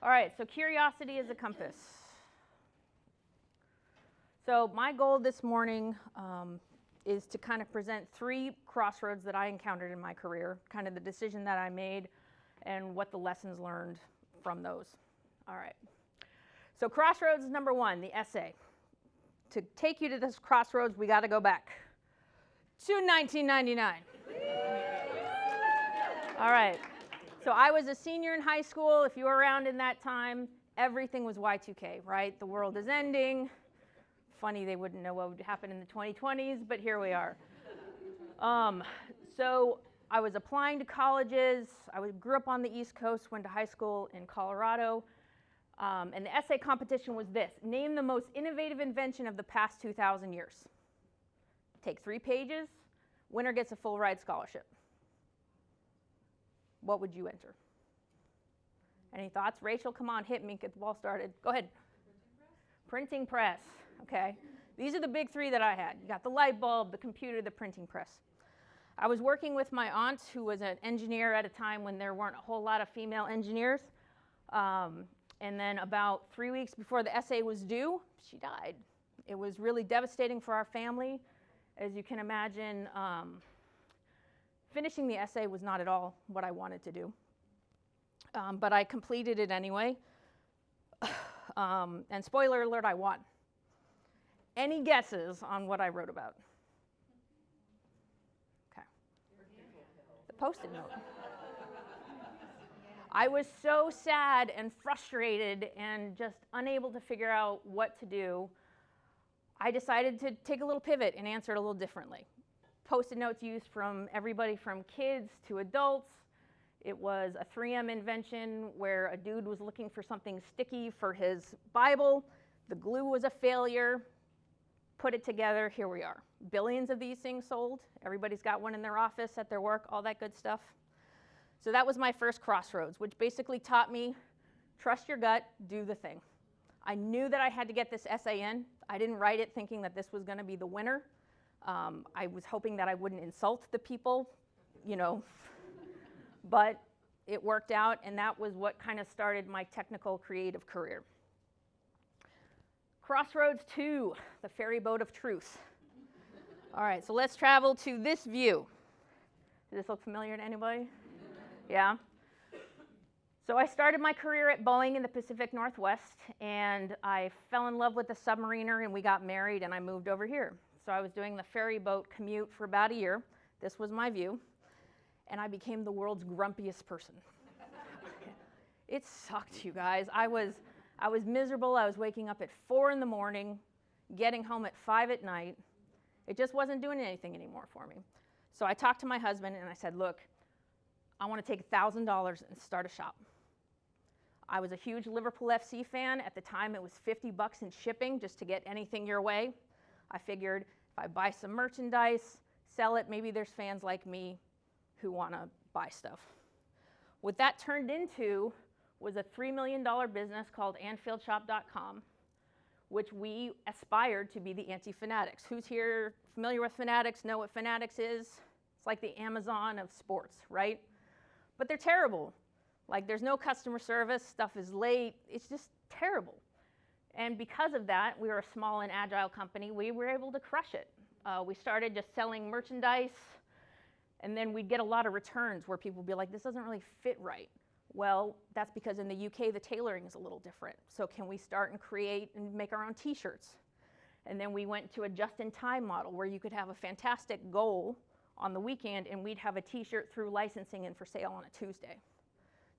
All right, so curiosity is a compass. So my goal this morning is to kind of present 3 crossroads that I encountered in my career, kind of the decision that I made and what the lessons learned from those. All right. So crossroads number 1, the essay. To take you to this crossroads, we got to go back to 1999. All right. So I was a senior in high school. If you were around in that time, everything was Y2K, right? The world is ending. Funny they wouldn't know what would happen in the 2020s, but here we are. So I was applying to colleges. I grew up on the East Coast, went to high school in Colorado. And the essay competition was this: name the most innovative invention of the past 2,000 years. Take 3 pages. Winner gets a full ride scholarship. What would you enter? Any thoughts? Rachel, come on, hit me, get the ball started. Go ahead. Printing press. Okay. These are the big 3 that I had. You got the light bulb, the computer, the printing press. I was working with my aunt, who was an engineer at a time when there weren't a whole lot of female engineers. And then about 3 weeks before the essay was due, she died. It was really devastating for our family. As you can imagine, finishing the essay was not at all what I wanted to do. But I completed it anyway. And spoiler alert, I won. Any guesses on what I wrote about? Okay. The Post-it note. I was so sad and frustrated and just unable to figure out what to do. I decided to take a little pivot and answer it a little differently. Post-it notes used from everybody from kids to adults. It was a 3M invention where a dude was looking for something sticky for his Bible. The glue was a failure. Put it together, here we are. Billions of these things sold. Everybody's got one in their office, at their work, all that good stuff. So that was my first crossroads, which basically taught me, trust your gut, do the thing. I knew that I had to get this essay in. I didn't write it thinking that this was going to be the winner. I was hoping that I wouldn't insult the people, you know, but it worked out, and that was what kind of started my technical creative career. Crossroads 2, the ferry boat of truth. All right, so let's travel to this view. Does this look familiar to anybody? Yeah? So I started my career at Boeing in the Pacific Northwest, and I fell in love with the submariner, and we got married, and I moved over here. So I was doing the ferry boat commute for about a year. This was my view, and I became the world's grumpiest person. It sucked, you guys. I was miserable. I was waking up at 4 in the morning, getting home at 5 at night. It just wasn't doing anything anymore for me. So I talked to my husband, and I said, look, I want to take $1,000 and start a shop. I was a huge Liverpool FC fan. At the time, it was $50 in shipping just to get anything your way. I figured if I buy some merchandise, sell it, maybe there's fans like me who want to buy stuff. What that turned into was a $3 million business called AnfieldShop.com, which we aspired to be the anti-Fanatics. Who's here familiar with Fanatics, know what Fanatics is? It's like the Amazon of sports, right? But they're terrible. Like, there's no customer service, stuff is late, it's just terrible. And because of that, we were a small and agile company, we were able to crush it. We started just selling merchandise, and then we'd get a lot of returns where people would be like, this doesn't really fit right. Well, that's because in the UK, the tailoring is a little different. So can we start and create and make our own t-shirts? And then we went to a just-in-time model where you could have a fantastic goal on the weekend, and we'd have a t-shirt through licensing and for sale on a Tuesday.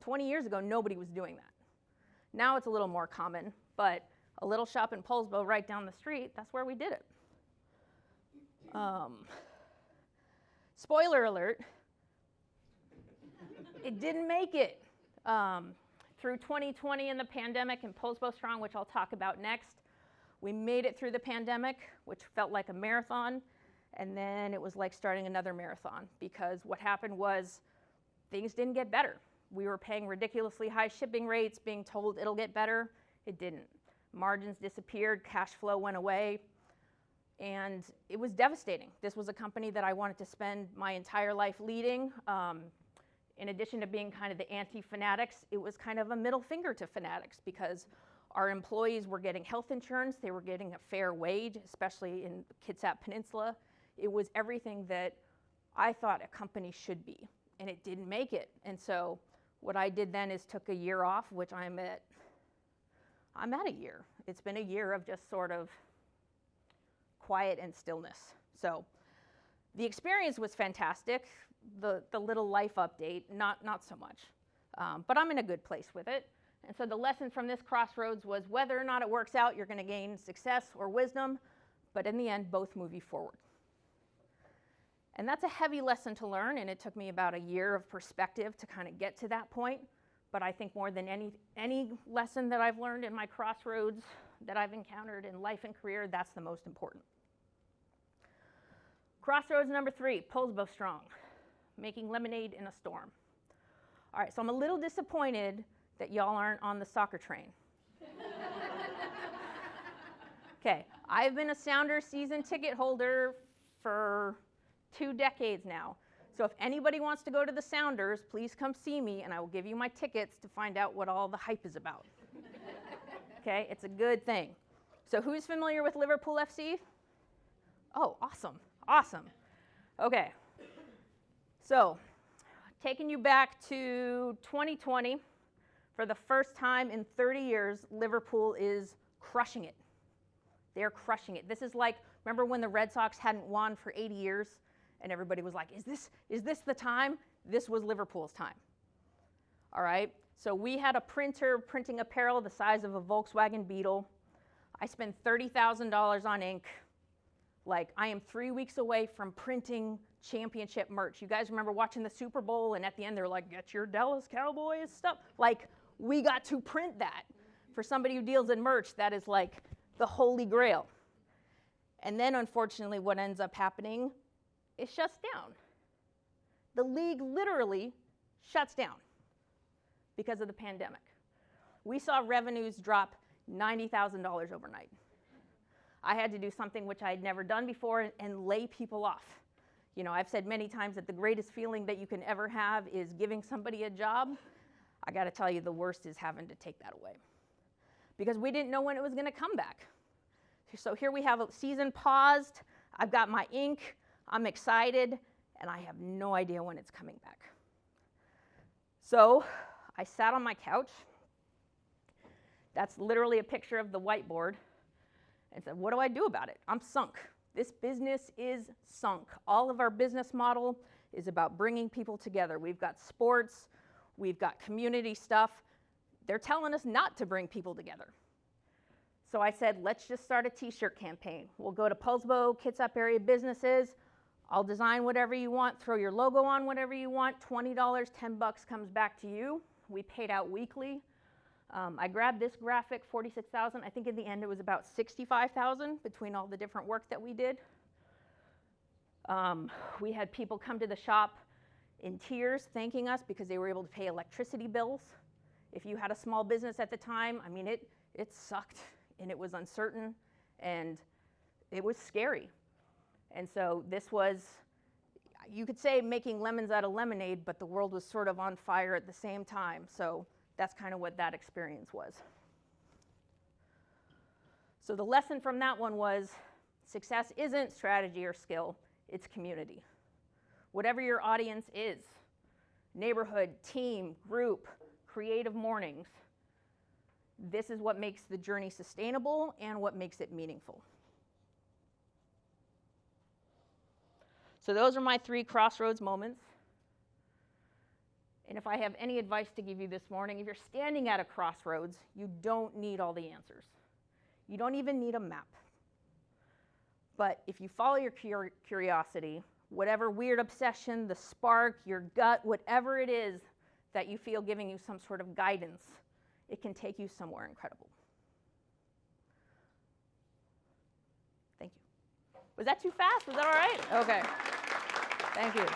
20 years ago, nobody was doing that. Now it's a little more common, but a little shop in Poulsbo right down the street, that's where we did it. Spoiler alert, it didn't make it. Through 2020 and the pandemic and Poulsbo Strong, which I'll talk about next, we made it through the pandemic, which felt like a marathon, and then it was like starting another marathon, because what happened was things didn't get better. We were paying ridiculously high shipping rates, being told it'll get better. It didn't. Margins disappeared, cash flow went away, and it was devastating. This was a company that I wanted to spend my entire life leading. In addition to being kind of the anti-fanatics, it was kind of a middle finger to fanatics because our employees were getting health insurance, they were getting a fair wage, especially in the Kitsap Peninsula. It was everything that I thought a company should be, and it didn't make it. And so what I did then is took a year off, which I'm at a year. It's been a year of just sort of quiet and stillness. So the experience was fantastic. The little life update, not so much. But I'm in a good place with it. And so the lesson from this crossroads was whether or not it works out, you're going to gain success or wisdom, but in the end, both move you forward. And that's a heavy lesson to learn, and it took me about a year of perspective to kind of get to that point. But I think more than any lesson that I've learned in my crossroads that I've encountered in life and career, that's the most important. Crossroads number 3, Poulsbo strong, making lemonade in a storm. All right, so I'm a little disappointed that y'all aren't on the soccer train. Okay, I've been a Sounders season ticket holder for 2 decades now. So if anybody wants to go to the Sounders, please come see me and I will give you my tickets to find out what all the hype is about. Okay, it's a good thing. So who's familiar with Liverpool FC? Oh, awesome, awesome. Okay, so taking you back to 2020, for the first time in 30 years, Liverpool is crushing it. They're crushing it. This is like, remember when the Red Sox hadn't won for 80 years? And everybody was like, is this the time? This was Liverpool's time. All right, so we had a printer printing apparel the size of a Volkswagen Beetle. I spent $30,000 on ink. Like, I am 3 weeks away from printing championship merch. You guys remember watching the Super Bowl and at the end they're like, get your Dallas Cowboys stuff. Like, we got to print that. For somebody who deals in merch, that is like the holy grail. And then unfortunately what ends up happening, it shuts down. The league literally shuts down because of the pandemic. We saw revenues drop $90,000 overnight. I had to do something which I had never done before and lay people off. You know, I've said many times that the greatest feeling that you can ever have is giving somebody a job. I got to tell you, the worst is having to take that away because we didn't know when it was going to come back. So here we have a season paused. I've got my ink. I'm excited, and I have no idea when it's coming back. So I sat on my couch. That's literally a picture of the whiteboard. And said, what do I do about it? I'm sunk. This business is sunk. All of our business model is about bringing people together. We've got sports. We've got community stuff. They're telling us not to bring people together. So I said, let's just start a t-shirt campaign. We'll go to Poulsbo, Kitsap area businesses. I'll design whatever you want, throw your logo on whatever you want, $20, $10 comes back to you. We paid out weekly. I grabbed this graphic, 46,000. I think in the end it was about 65,000 between all the different work that we did. We had people come to the shop in tears thanking us because they were able to pay electricity bills. If you had a small business at the time, I mean, it sucked and it was uncertain and it was scary. And so this was, you could say making lemons out of lemonade, but the world was sort of on fire at the same time. So that's kind of what that experience was. So the lesson from that one was success isn't strategy or skill, it's community. Whatever your audience is, neighborhood, team, group, creative mornings, this is what makes the journey sustainable and what makes it meaningful. So those are my 3 crossroads moments. And if I have any advice to give you this morning, if you're standing at a crossroads, you don't need all the answers. You don't even need a map. But if you follow your curiosity, whatever weird obsession, the spark, your gut, whatever it is that you feel giving you some sort of guidance, it can take you somewhere incredible. Thank you. Was that too fast? Was that all right? Okay. Thank you.